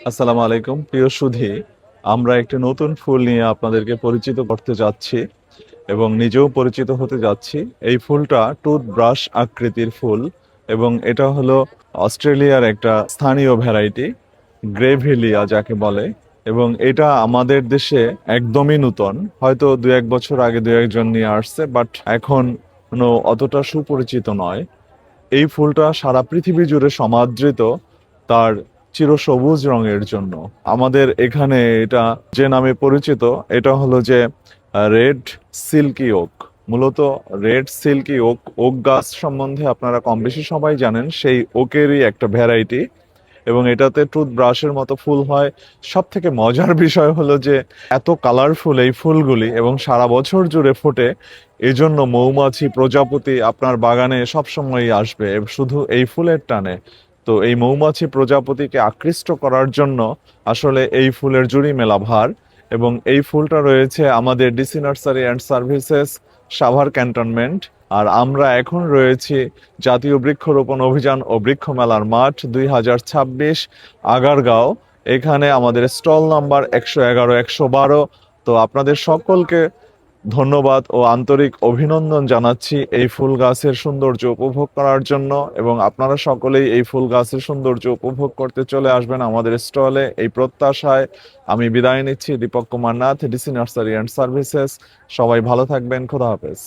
আসসালামু আলাইকুম প্রিয় সুধী। আমরা একটি নতুন ফুল নিয়ে আপনাদেরকে পরিচিত করতে যাচ্ছি এবং নিজেও পরিচিত হতে যাচ্ছি। এই ফুলটা টুথব্রাশ আকৃতির ফুল এবং এটা হলো অস্ট্রেলিয়ার একটা স্থানীয় ভ্যারাইটি, গ্রেভিলিয়া যাকে বলে। এবং এটা আমাদের দেশে একদমই নূতন, হয়তো দু এক বছর আগে দু একজন নিয়ে আসছে, বাট এখন অতটা সুপরিচিত নয়। এই ফুলটা সারা পৃথিবী জুড়ে সমাদৃত তার চিরসবুজ রঙের জন্য। আমাদের এখানে এটা যে নামে পরিচিত, এটা হলো যে রেড সিল্কি ওক। মূলত রেড সিল্কি ওক, ওক গাছ সম্বন্ধে আপনারা কম বেশি সবাই জানেন, সেই ওকেরই একটা ভ্যারাইটি। এবং এটাতে টুথব্রাশের মতো ফুল হয়। সব থেকে মজার বিষয় হলো যে এত কালারফুল এই ফুলগুলি এবং সারা বছর জুড়ে ফোটে। এজন্য মৌমাছি প্রজাপতি আপনার বাগানে সবসময়ই আসবে শুধু এই ফুলের টানে। তো এই মৌমাছি প্রজাপতিকে আকৃষ্ট করার জন্য আসলে এই ফুলের জুড়ি মেলা ভার। এবং এই ফুলটা রয়েছে আমাদের DC nursery and services, Savar cantonment. আর আমরা এখন রয়েছি জাতীয় বৃক্ষরোপণ অভিযান ও বৃক্ষ মেলার মাঠ 2026, আগারগাঁও। এখানে আমাদের স্টল নাম্বার 111, 112। তো আপনাদের সকলকে ধন্যবাদ ও আন্তরিক অভিনন্দন জানাচ্ছি এই ফুল গাছের সৌন্দর্য উপভোগ করার জন্য। এবং আপনারা সকলেই এই ফুল গাছের সৌন্দর্য উপভোগ করতে চলে আসবেন আমাদের স্টলে, এই প্রত্যাশায় আমি বিদায় নিচ্ছি। Dipak Kumar Nath, DC nursery and services. সবাই ভালো থাকবেন, খোদা হাফেজ।